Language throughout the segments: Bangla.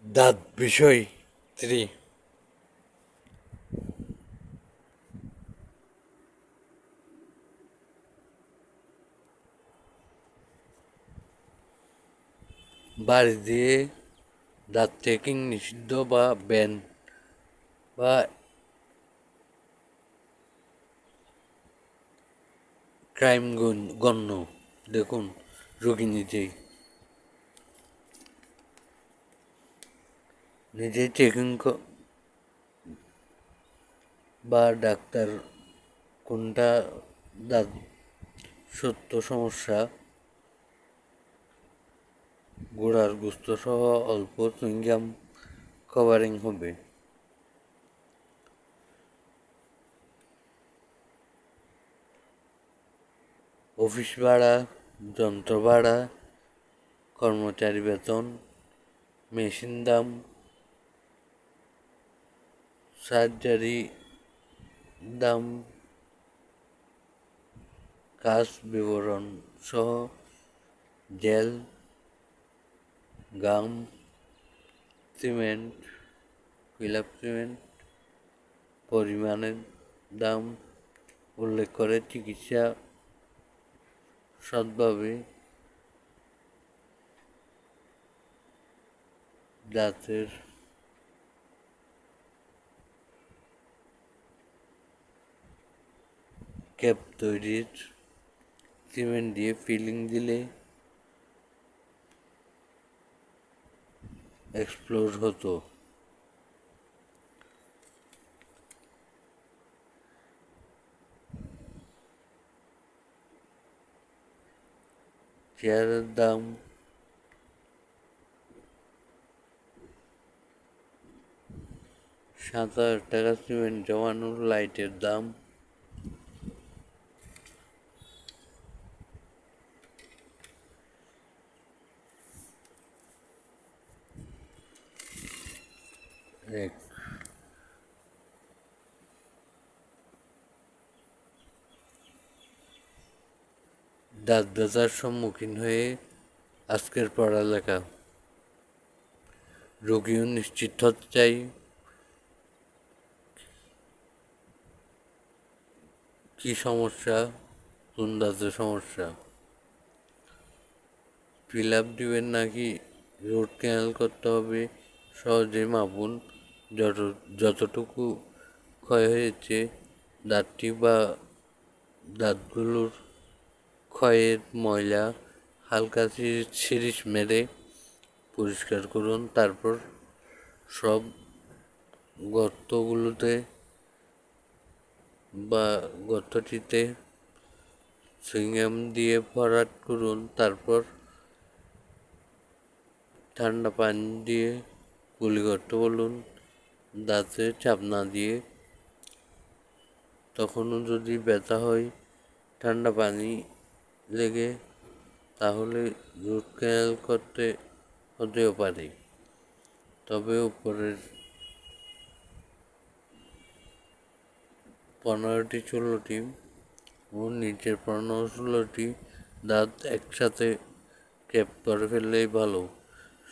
দাঁত বিষয় 3। বাড়ি দিয়ে দাঁত চেকিং নিষিদ্ধ বা ব্যান বা ক্রাইম গণ্য। দেখুন, রোগী নিজেই চেকিং বা ডাক্তার কোনটা দাঁত সত্য সমস্যা, গোড়ার গোস্ত সহ অল্প চুইংগাম কভারিং হবে। অফিস ভাড়া, যন্ত্র ভাড়া, কর্মচারী বেতন, মেশিন দাম, সার্জারি দাম, কাজ বিবরণ সহ জেল, গাম, সিমেন্ট, ফিলাপ সিমেন্ট, পরিমাণের দাম উল্লেখ করে চিকিৎসা সৎভাবে দাঁতের ক্যাপ তৈরির সিমেন্ট দিয়ে ফিলিং দিলে এক্সপ্লোর হতো। চেয়ারের দাম 7,000 টাকা, সিমেন্ট জমানোর লাইটের দাম 1। দাঁত ব্যথার সম্মুখীন হয়ে আজকের পড়ালেখা। রোগীও নিশ্চিত হতে চাই কি সমস্যা, কোন দাঁতের সমস্যা। ফিল আপ দিবেন নাকি রুট ক্যানাল করতে হবে, সহজেই মাপুন। যতটুকু ক্ষয় হয়েছে দাঁতটি বা দাঁতগুলোর ক্ষয়ের ময়লা হালকা ছিরিচ মেরে পরিষ্কার করুন। তারপর সব গর্তগুলোতে বা গর্তটিতে সুইংগাম দিয়ে ভরাট করুন। তারপর ঠান্ডা পানি দিয়ে কুলি করতে বলুন, দাঁতে চাপ না দিয়ে। তখনও যদি ব্যথা হয়, ঠান্ডা পানি লেগে, তাহলে রুট ক্যানাল করতে হতেও পারে। তবে উপরের 15টি 16টি ও নিচের 15-16টি দাঁত একসাথে ক্যাপ করে ফেললেই ভালো।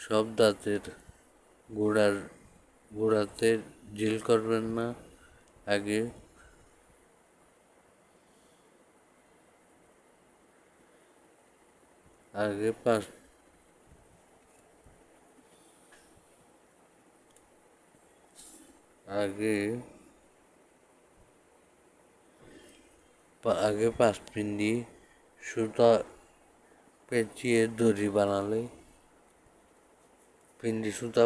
সব দাঁতের গোড়াতে জিল করবেন না। আগে আগে পাঁচ আগে আগে 5 পিন্ডি সুতা পেঁচিয়ে দড়ি বানালে, পিন্ডি সুতা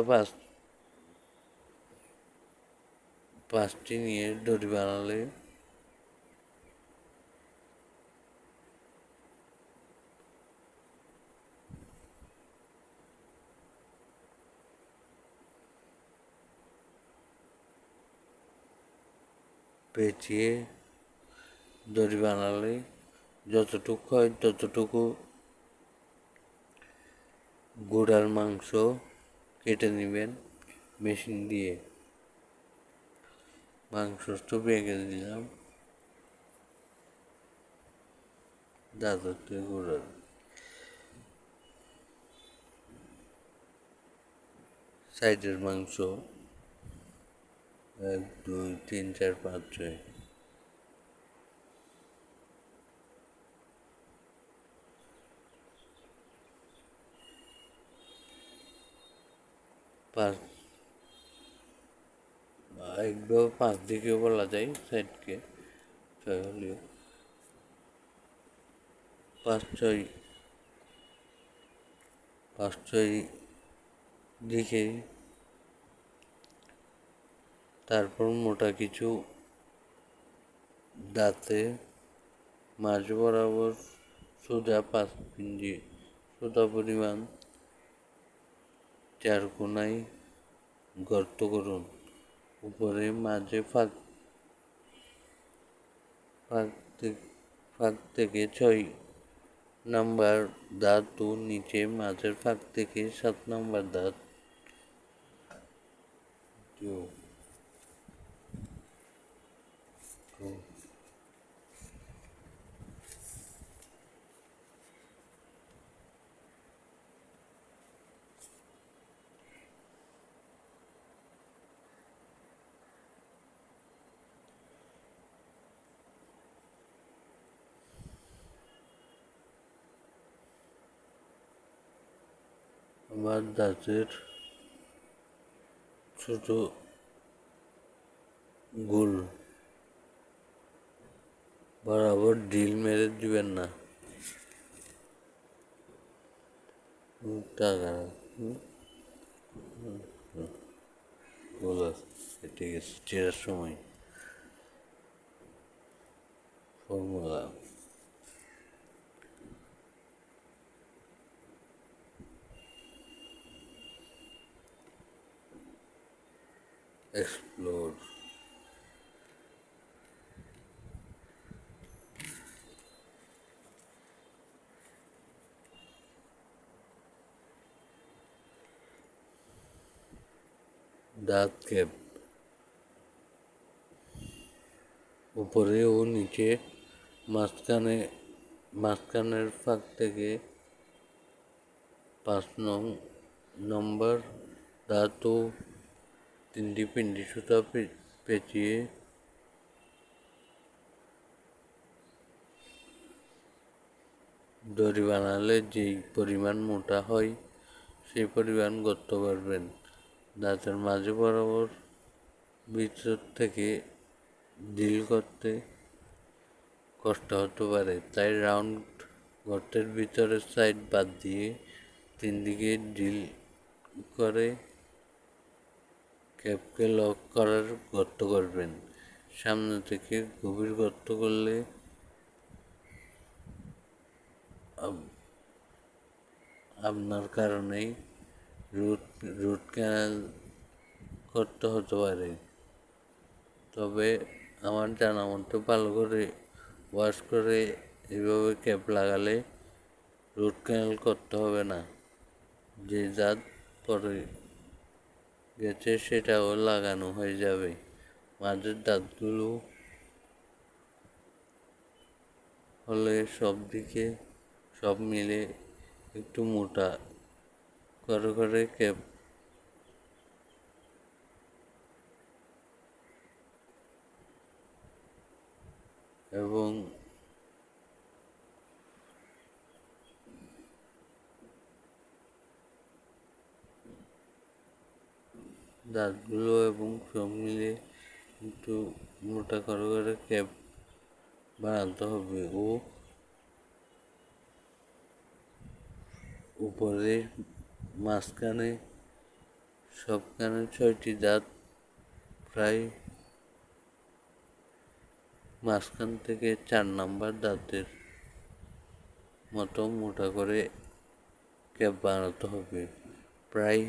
5টি নিয়ে দড়ি বানালে পেঁচিয়ে দড়ি বানালে যতটুকু হয় ততটুকু গোড়ার মাংস কেটে নেবেন মেশিন দিয়ে। মাংস বেঁকে দিলাম দাঁতের গোড়ার। সাইডের মাংস 1 2 3 4 5 6 5 একভাবে 5 দিকেও বলা যায় সাইডকে 6 হলেও 5 6 দিকে, তারপর মোটা কিছু দাঁতে মাঝ বরাবর সোজা 5 ইঞ্চি সোজা পরিমাণ 4 কোণায় গর্ত করুন। উপরে মাঝে ফাঁক থেকে 6 নাম্বার দাঁত ও নিচে মাঝের ফাঁক থেকে 7 নাম্বার দাঁত আবার দাঁতের ছোট গোল বরাবর ঢিল মেরে দিবেন না। টাকা গোল আছে, ঠিক আছে। চেরার সময় ফর্মুলা এক্সপ্লোর দাঁত ক্যাপ উপরে ও নিচে মাঝখানের ফাঁক থেকে 5 নম্বর দাঁত ও 3টি পিন্ডি সুতা পেঁচিয়ে দড়ি বানালে যেই পরিমাণ মোটা হয় সেই পরিমাণ গর্ত করবেন। দাঁতের মাঝে বরাবর ভিতর থেকে ড্রিল করতে কষ্ট হতে পারে, তাই রাউন্ড গর্তের ভিতরের সাইড বাদ দিয়ে 3 দিকে ড্রিল করে ক্যাপকে লক করার গর্ত করবেন। সামনে থেকে গভীর গর্ত করলে আপনার কারণেই রুট ক্যানাল করতে হতে পারে, তবে আমার জানা মতো ভালো করে ওয়াশ করে এভাবে ক্যাপ লাগালে রুট ক্যানাল করতে হবে না। যে দাঁত পরে গেছে সেটাও লাগানো হয়ে যাবে। মাঝের দাঁতগুলো হলে সব মিলে একটু মোটা করে ক্যাপ এবং দাঁতগুলো এবং সব মিলে একটু মোটা করে ক্যাপ বানাতে হবে ও উপরে মাঝখানে সবখানে 6টি দাঁত প্রায় মাঝখান থেকে 4 নাম্বার দাঁতের মতো মোটা করে ক্যাপ বানাতে হবে। প্রায়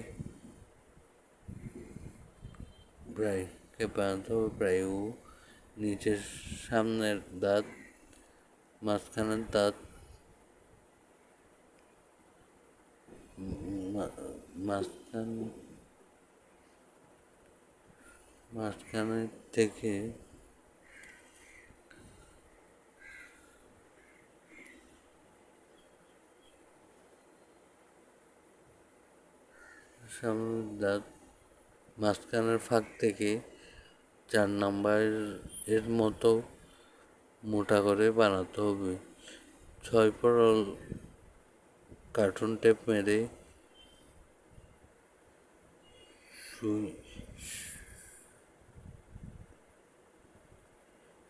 ক্যাপ বানাতে হবে প্রায় ও নিচের সামনের দাঁত মাঝখানের দাঁত মাঝখানে থেকে সামনের দাঁত মাঝখানের ফাঁক থেকে 4 নাম্বার এর মতো মোটা করে বানাতে হবে। 6 পরল কার্টুন টেপ মেরে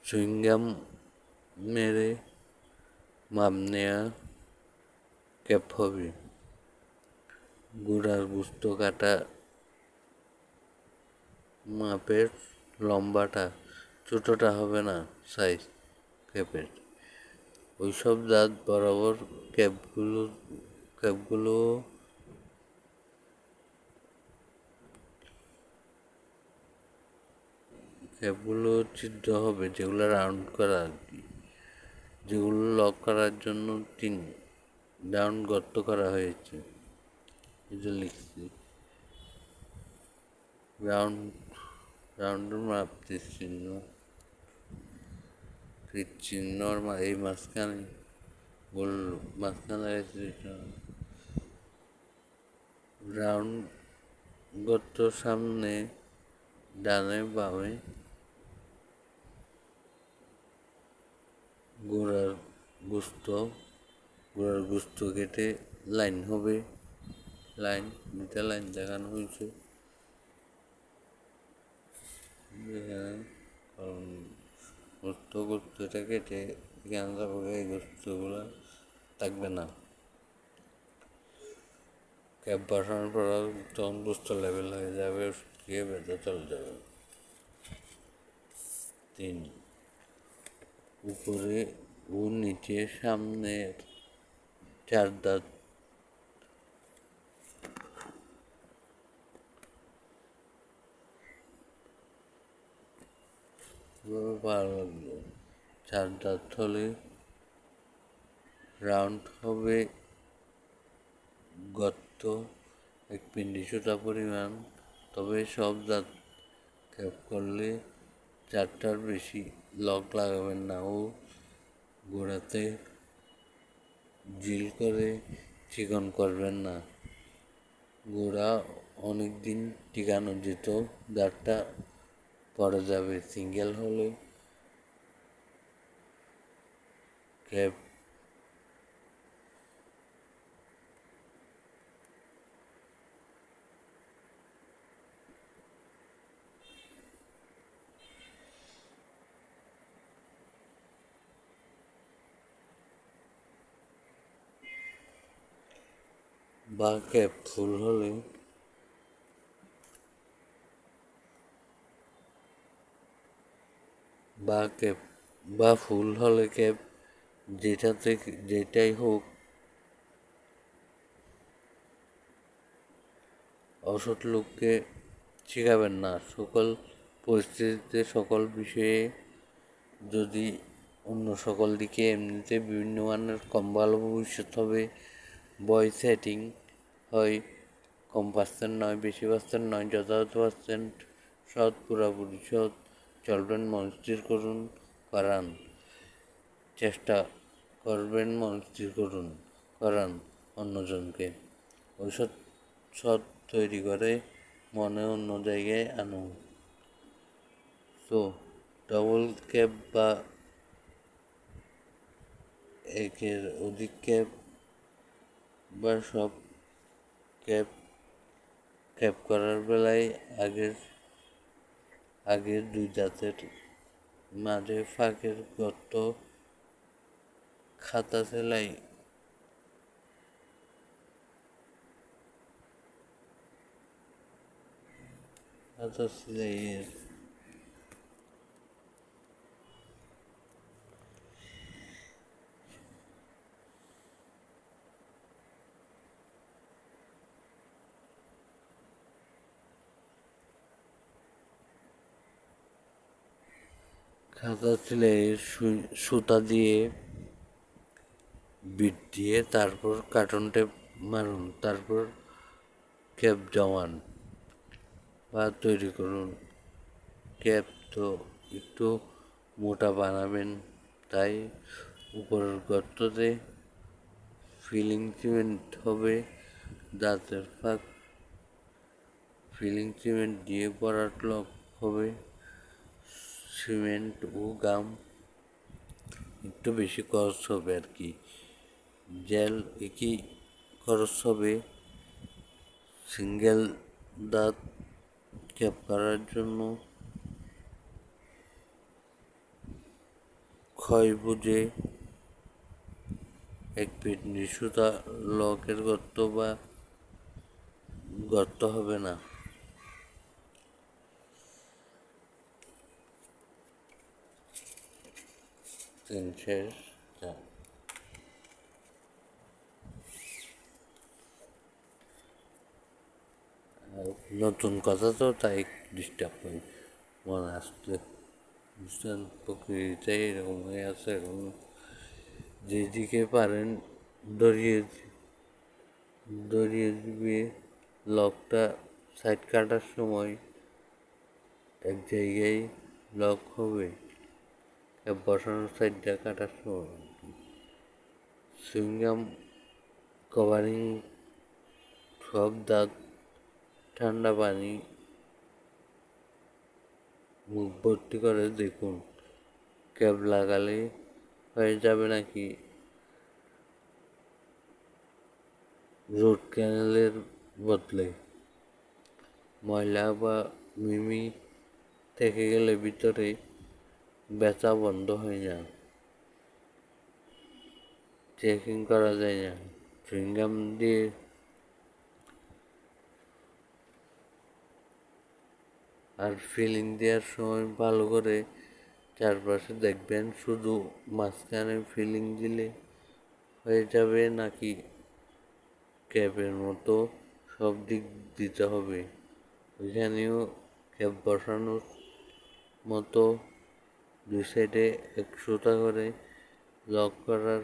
সুইংগাম মেরে মাপ নেয়া ক্যাপ হবে। গুঁড়ার গুস্ত কাটা মাপের লম্বাটা ছোটটা হবে না সাইজ ক্যাপের। ওইসব দাঁত বরাবর ক্যাপগুলো ছিদ্র হবে, যেগুলো রাউন্ড করা আর কি, যেগুলো লক করার জন্য 3 রাউন্ড গর্ত করা হয়েছে। এটা লিখছি রাউন্ডের মাপ চিহ্ন চিহ্নর এই মাঝখানে মাঝখানে রাউন্ড গর্ত সামনে ডানে বামে গোড়ার গুস্ত কেটে লাইন হবে। দুটা লাইন দেখানো হয়েছে গোস্তটা কেটে এখানে যাবো, এই গোস্তগুলো থাকবে না। ক্যাপ বসানোর পর তখন গোস্ত লেভেল হয়ে যাবে, গিয়ে বেঁধে চলে যাবে। 3 উপরে ও নিচে সামনের 4 দাঁত ভালো লাগলো। 4 দাঁত হলে রাউন্ড হবে গর্ত 1 পিন্ডি সুতা পরিমাণ। তবে সব দাঁত ক্যাপ করলে 4টার বেশি লক লাগাবেন না ও গোড়াতে জিল করে চিকন করবেন না। গোড়া অনেক দিন টিকানো যেত, দাঁতটা পড়ে যাবে। সিঙ্গেল হলে ক্যাপ বা ক্যাপ ফুল হলে ক্যাপ যেটাই হোক অসৎ লোককে শেখাবেন না। সকল পরিস্থিতিতে সকল বিষয়ে যদি অন্য সকল দিকে এমনিতে বিভিন্ন মানের কম ভালো ভবিষ্যৎ হবে। বয় সেটিং হয় কম পার্সেন্ট নয়, বেশি পার্সেন্ট নয়, যথাযথ পার্সেন্ট সৎ, পুরাপুরি সৎ চলবেন। মনস্থির করুন, করান, চেষ্টা করবেন, মনস্থির করুন, করান অন্যজনকে। ওই সৎ তৈরি করে মনে অন্য জায়গায় আনুন। তো ডবল ক্যাপ বা একের অধিক ক্যাপ বা সব ক্যাপ করার বেলায় আগের 2 দাঁতের মাঝে ফাঁকের গর্ত খাতা সেলাই সেলাইয়ের সুতা দিয়ে বিট দিয়ে তারপর কার্টন টেপ মারুন, তারপর ক্যাপ জমান বা তৈরি করুন। ক্যাপ তো একটু মোটা বানাবেন, তাই উপরের গর্ততে ফিলিং সিমেন্ট হবে। দাঁতের ফাঁক ফিলিং সিমেন্ট দিয়ে ভরাট লক হবে। সিমেন্ট ও গাম একটু বেশি খরচ হবে আর কি। জেল একই খরচ হবে। সিঙ্গেল দাঁত ক্যাপ করার জন্য ক্ষয় বুঝে এক ফিট নিচুতা লকের গর্ত হবে না। শেষ। নতুন কথা তো তাই ডিস্টার্ব করি মনে আসতে, বুঝলেন? প্রকৃতিতে এরকম হয়ে আছে এখন। যেদিকে পারেন দড়িয়ে দড়িয়ে দিবে। লকটা সাইড কাটার সময় এক জায়গায় লক হবে, বসানোর সাইডটা কাটার সময়। সুইংগাম কভারিং সব দাঁত ঠান্ডা পানি মুখ ভর্তি করে দেখুন। ক্যাপ লাগালে হয়ে যাবে নাকি রুট ক্যানেলের বদলে। ময়লা বা মিমি থেকে গেলে ভিতরে ব্যথা বন্ধ হয় না, চেকিং করা যায় না। চুইংগাম দিয়ে আর ফিলিং দেওয়ার সময় ভালো করে চারপাশে দেখবেন, শুধু মাঝখানে ফিলিং দিলে হয়ে যাবে নাকি ক্যাপের মতো সব দিক দিতে হবে। ওইখানেও ক্যাপ বসানোর মতো দুই সাইডে 100টা করে লক করার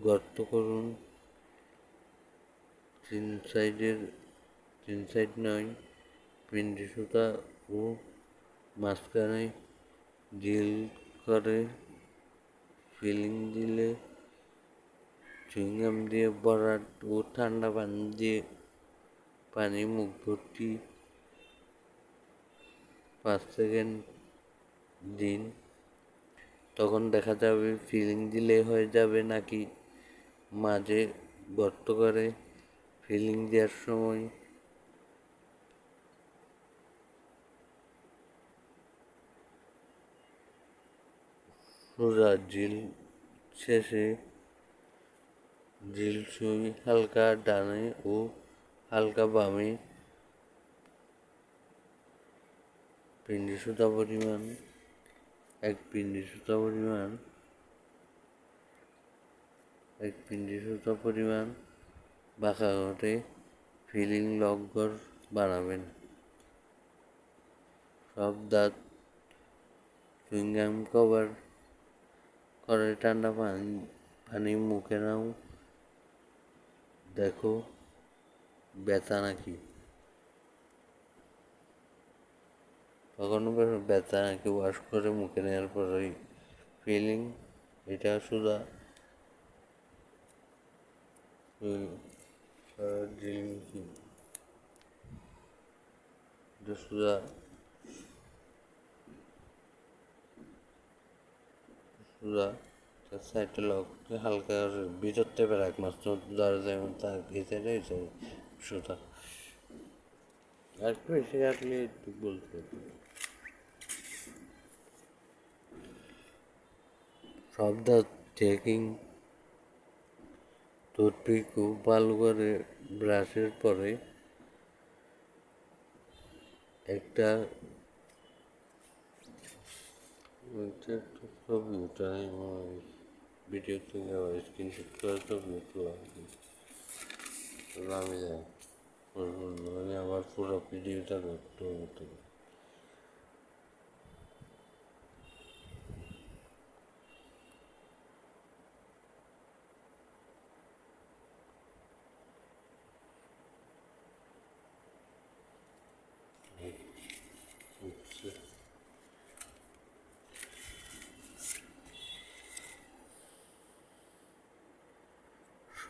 গর্ত করুন। তিন সাইড নয়, পিন্ডি সুতা ও মাঝখানে ড্রিল করে ফিলিং দিলে চুইংগাম দিয়ে ভরাট ও ঠান্ডা পানি মুখ ভর্তি 5 সেকেন্ড দিন। তখন দেখা যাবে ফিলিং দিলে হয়ে যাবে নাকি মাঝে গর্ত করে ফিলিং দেওয়ার সময় সোজা ড্রিল শেষে ড্রিল সুই হালকা ডানে ও হালকা বামে পিন্ডি সুতা পরিমাণ এক পিন্ডি সুতা পরিমাণ বাঁকা করে ফিলিং লক ঘর বানাবেন। সব দাঁত চুইংগাম কভার করে ঠান্ডা পানি মুখে নাও, দেখো ব্যথা নাকি। কখনো ব্যথা নাকি ওয়াশ করে মুখে নেওয়ার পরেই ফিলিং। এটা সোজা ড্রিল মেশিন, এটা সোজা সাইডে লক হালকা ভিতর থেকে রাখ মাত্র ধরা যায় তার ভিতরে সুতা আর একটু এসে রাখলে একটু বলতে সব দাঁত চেকিং টুথপিক খুব ভালো করে ব্রাশের পরে একটা ছবি ওটা ভিডিও থেকে স্ক্রিনশট করে ছবি তোলা আমি যাই মানে আমার পুরো ভিডিওটা করতে হতো।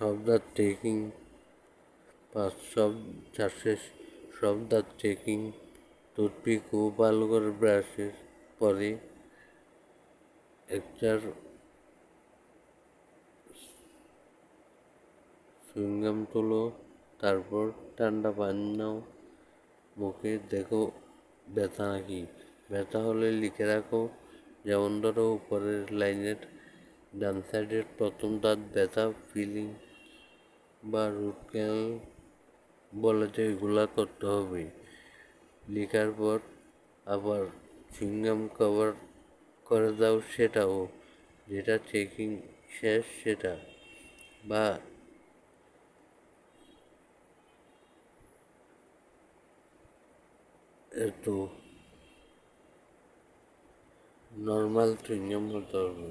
সব দাঁত টেকিং সব চারশে সব দাঁত চেকিং, টুথপিক ও ভালো করে ব্রাশের পরে একটার চুইংগাম তোলো, তারপর ঠান্ডা পানি নাও, মুখে দেখো ব্যথা নাকি। ব্যথা হলে লিখে রাখো, যেমন ধরো উপরের লাইনের ডান সাইডের প্রথম দাঁত ব্যথা, ফিলিং বা রুট ক্যানাল বলে যে এগুলা করতে হবে। লেখার পর আবার চুইংগাম কভার করে দাও সেটাও, যেটা চেকিং শেষ সেটা, বা একটু নর্মাল চুইংগাম হতে হবে।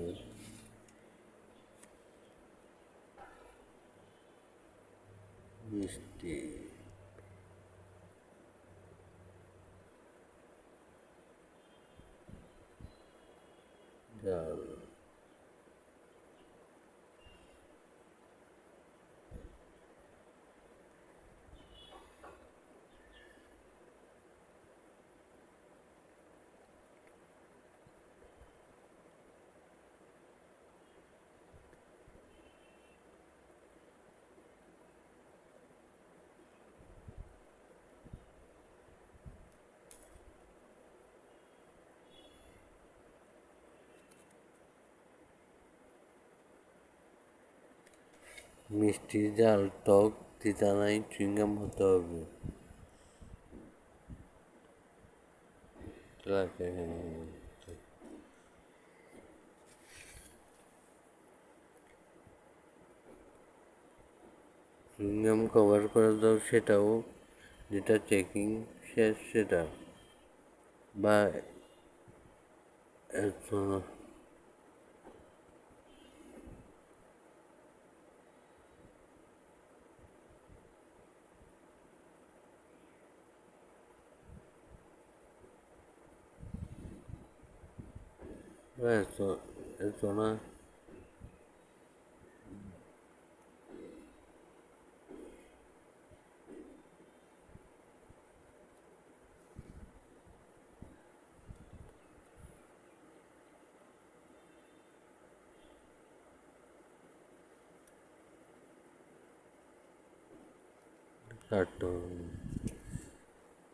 মিষ্টি জাল, মিষ্টি, ঝাল, টক, তিতা নাই চুইংগাম হতে হবে। চুইংগাম কভার করে দাও সেটাও, যেটা চেকিং শেষ সেটা, বা এত না।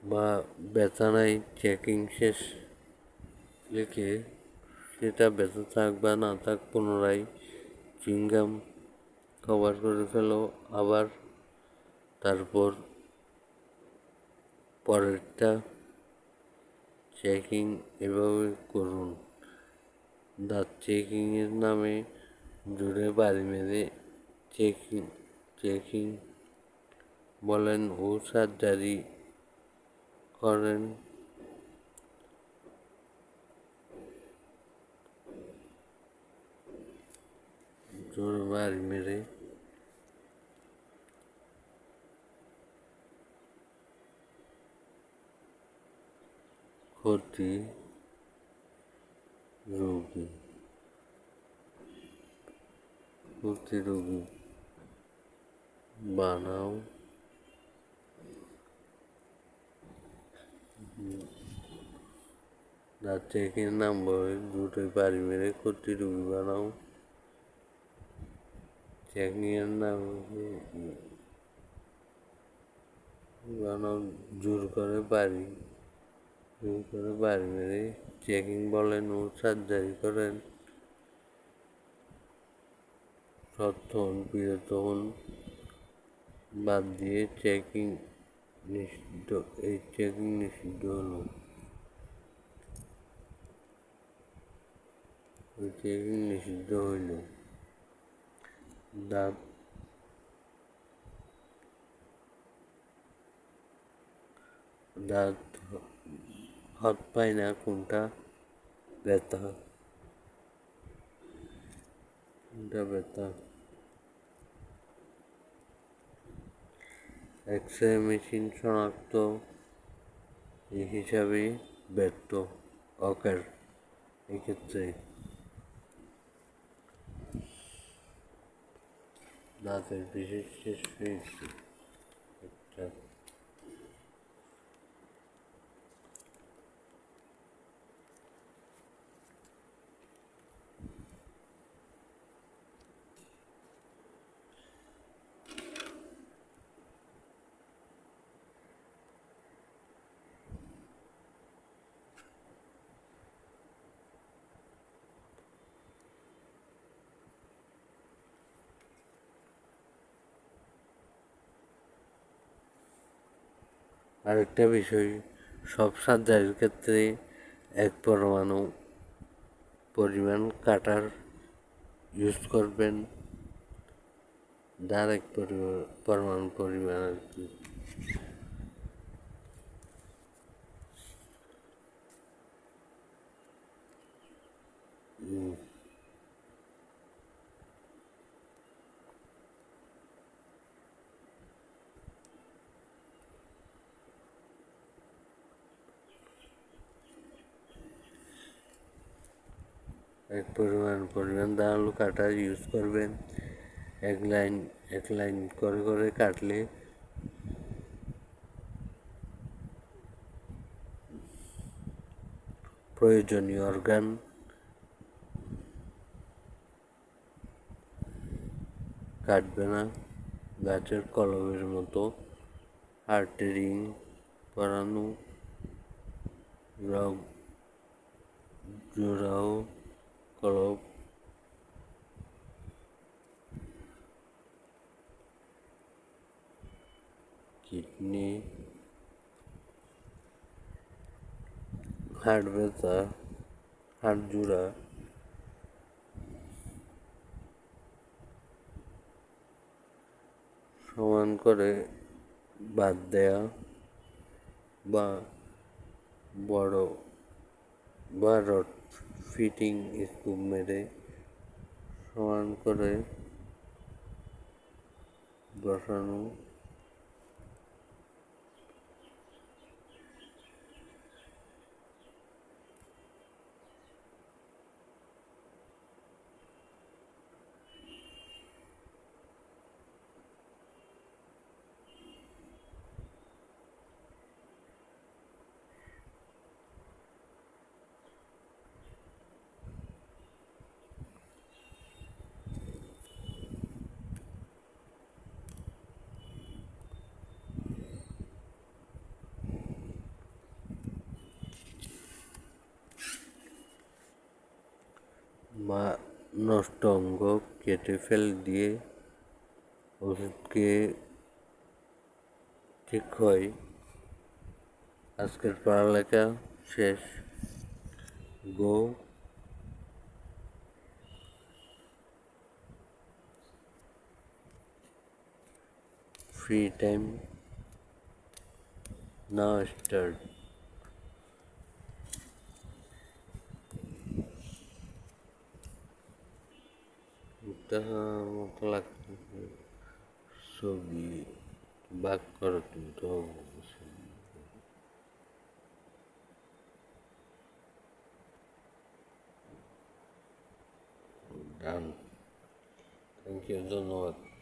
বা ব্যথা নাই চেকিং শেষ লিখে সেটা ব্যথা থাক বা না থাক পুনরায় চুইংগাম কভার করে ফেলো আবার। তারপর পরেরটা চেকিং এভাবে করুন। দাঁত চেকিংয়ের নামে জুড়ে বাড়ি মেরে চেকিং চেকিং বলেন ও সার্জারি করেন। জোরে বাড়ি মেরে ক্ষতি রোগী বানাও। দাঁত চেকিং নাম বলে দুটোই বাড়ি মেরে ক্ষতি রোগী বানাও। চেকিংয়ের নাম বানাও জোর করে বাড়ি মেরে চেকিং বলেন ও সার্জারি করেন। সত্য হন, বিরত হন, বাদ দিয়ে চেকিং নিষিদ্ধ। এই চেকিং নিষিদ্ধ হলো, ওই চেকিং নিষিদ্ধ হইল। দাঁত দাঁত হাত পায় না কোনটা ব্যথা, এক্স-রে মেশিন শনাক্ত হিসাবে ব্যর্থ অকের এক্ষেত্রে দাঁতের বিশেষ শেষ হয়েছে একটা আরেকটা বিষয়, সব সার্জারির ক্ষেত্রে এক পরমাণু পরিমাণ কাটার ইউজ করবেন, যার এক পরমাণু পরিমাণ আর কি। এক পরিমাণ ধারালো কাটার ইউজ করবেন। এক লাইন করে করে কাটলে প্রয়োজনীয় অর্গান কাটবে না। গাছের কলমের মতো হার্টে রিং পরানো, রগ জোড়াও কলম, কিডনি, হাড় ব্যথা, হাড় জোড়া, সমান করে বাদ দেয়া বা বড় বা রড ফিটিং স্ক্রু মেরে সমান করে বসানো। বা নষ্ট অঙ্গ কেটে ফেল দিয়ে ওষুধকে ঠিক হয়। আজকের পড়ালেখা শেষ। Go. Free time now start. দেখার মতো লাগতেছে ছবি বাক করে তুলতে হবে। ডান। থ্যাংক ইউ, ধন্যবাদ।